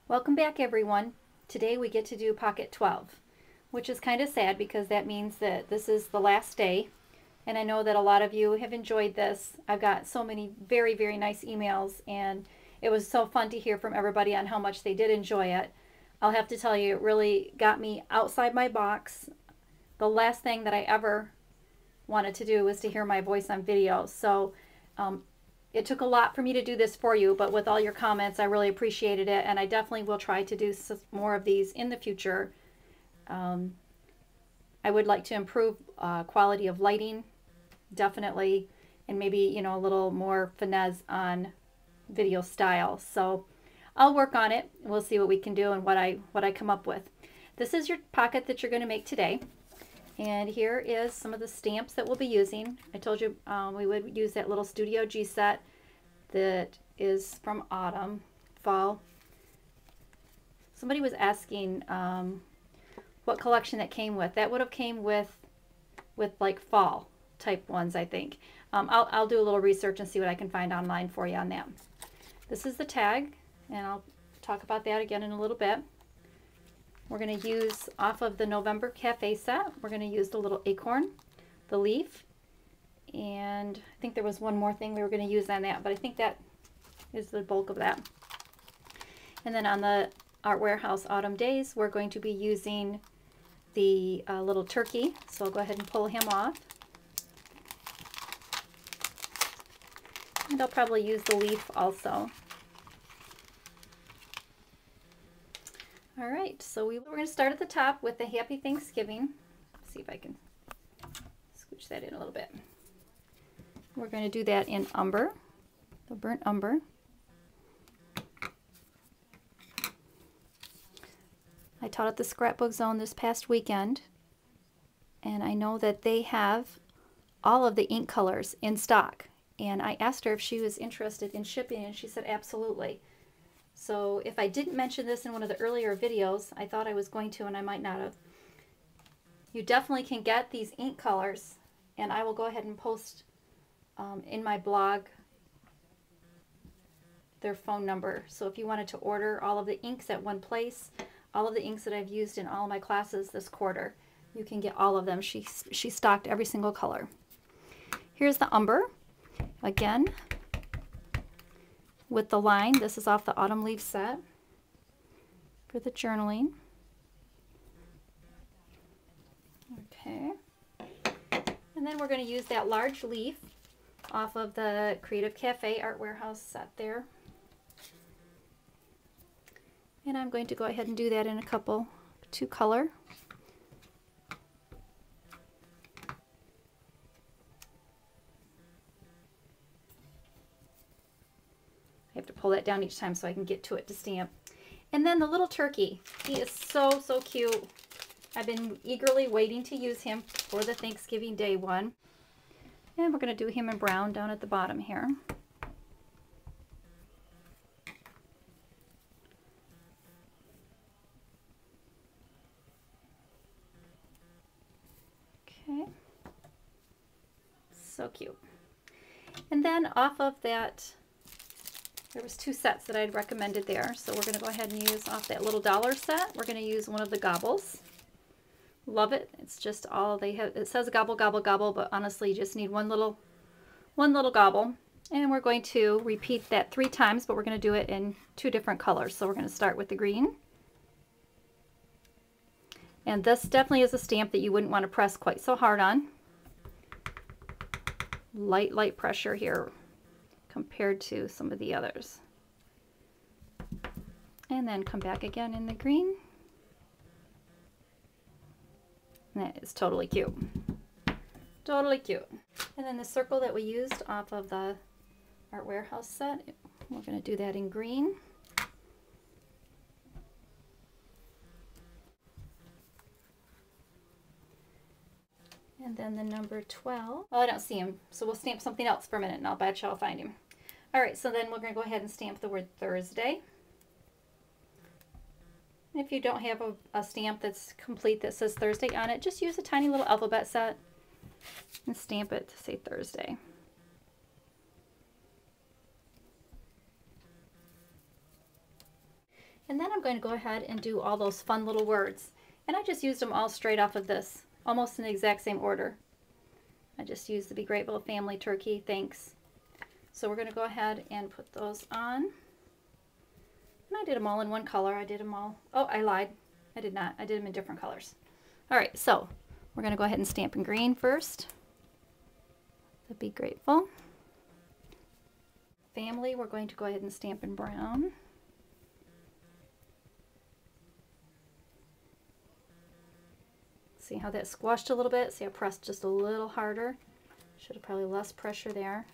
Welcome back, everyone. Today we get to do Pocket 12, which is kind of sad because that means that this is the last day. And I know that a lot of you have enjoyed this. I've got so many very, very nice emails, and it was so fun to hear from everybody on how much they did enjoy it. I'll have to tell you, it really got me outside my box. The last thing that I ever wanted to do was to hear my voice on video. So it took a lot for me to do this for you, but with all your comments, I really appreciated it, and I definitely will try to do some more of these in the future. I would like to improve quality of lighting, definitely, and maybe, a little more finesse on video style. So I'll work on it. We'll see what we can do and what I come up with. This is your pocket that you're going to make today. And here is some of the stamps that we'll be using. I told you we would use that little Studio G set that is from autumn, fall. Somebody was asking what collection that came with. That would have came with like fall type ones, I think. I'll do a little research and see what I can find online for you on that. This is the tag, and I'll talk about that again in a little bit. We're going to use off of the November Cafe set. We're going to use the little acorn, the leaf, and I think there was one more thing we were going to use on that, but I think that is the bulk of that. And then on the Art Warehouse Autumn Days, we're going to be using the little turkey. So I'll go ahead and pull him off. And I'll probably use the leaf also. All right, so we're going to start at the top with the Happy Thanksgiving. Let's see if I can scooch that in a little bit. We're going to do that in umber, the burnt umber. I taught at the Scrapbook Zone this past weekend, and I know that they have all of the ink colors in stock. And I asked her if she was interested in shipping, and she said absolutely. So if I didn't mention this in one of the earlier videos, I thought I was going to, and I might not have. You definitely can get these ink colors, and I will go ahead and post in my blog their phone number. So if you wanted to order all of the inks at one place, all of the inks that I've used in all of my classes this quarter, you can get all of them. She stocked every single color. Here's the umber. Again, with the line, this is off the Autumn Leaf set for the journaling. Okay. And then we're going to use that large leaf off of the Creative Cafe Art Warehouse set there. And I'm going to go ahead and do that in two color. I have to pull that down each time so I can get to it to stamp. And then the little turkey. He is so, so cute. I've been eagerly waiting to use him for the Thanksgiving Day one. And we're going to do him in brown down at the bottom here. Okay. So cute. And then off of that, there was two sets that I'd recommended there. So we're going to go ahead and use off that little dollar set. We're going to use one of the gobbles. Love it. It's just all they have. It says gobble, gobble, gobble, but honestly you just need one little gobble. And we're going to repeat that 3 times, but we're going to do it in 2 different colors. So we're going to start with the green. And this definitely is a stamp that you wouldn't want to press quite so hard on. Light pressure here compared to some of the others. And then come back again in the green. And that is totally cute. Totally cute. And then the circle that we used off of the Art Warehouse set, we're going to do that in green. And then the number 12. Oh, I don't see him, so we'll stamp something else for a minute, and I'll bet you I'll find him. All right, so then we're going to go ahead and stamp the word Thursday. If you don't have a stamp that's complete that says Thursday on it, just use a tiny little alphabet set and stamp it to say Thursday. And then I'm going to go ahead and do all those fun little words. And I just used them all straight off of this, almost in the exact same order. I just used the Be Grateful Family Turkey, thanks. So we're going to go ahead and put those on. And I did them all in one color. I did them all. Oh, I lied. I did not. I did them in different colors. All right, so we're going to go ahead and stamp in green first. The Be Grateful Family, we're going to go ahead and stamp in brown. See how that squashed a little bit? See, I pressed just a little harder. Should have probably less pressure there.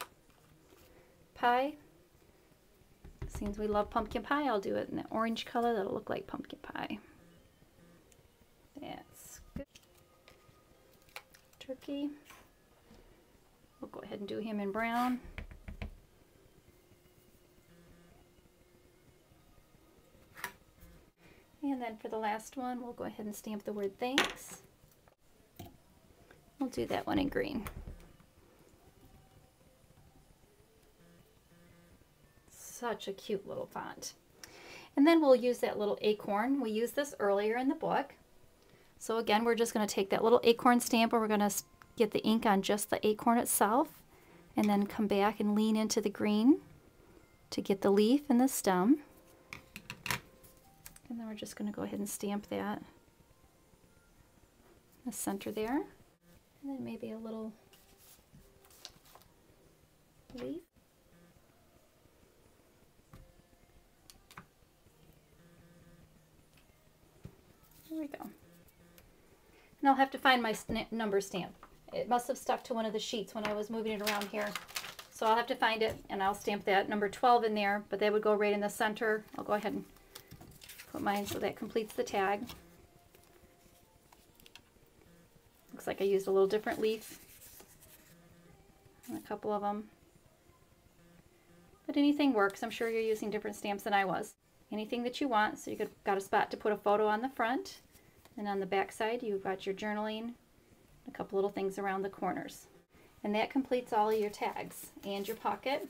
Pie. Since we love pumpkin pie, I'll do it in the orange color. That'll look like pumpkin pie. That's good. Turkey. We'll go ahead and do him in brown. And then for the last one, we'll go ahead and stamp the word thanks. We'll do that one in green. Such a cute little font. And then we'll use that little acorn. We used this earlier in the book. So again, we're just going to take that little acorn stamp and we're going to get the ink on just the acorn itself and then come back and lean into the green to get the leaf and the stem. And then we're just going to go ahead and stamp that in the center there. And then maybe a little leaf. There we go. And I'll have to find my number stamp. It must have stuck to one of the sheets when I was moving it around here. So I'll have to find it and I'll stamp that number 12 in there, but that would go right in the center. I'll go ahead and put mine so that completes the tag. Looks like I used a little different leaf on a couple of them. But anything works. I'm sure you're using different stamps than I was. Anything that you want. So you've got a spot to put a photo on the front. And on the back side, you've got your journaling, a couple little things around the corners. And that completes all of your tags and your pocket.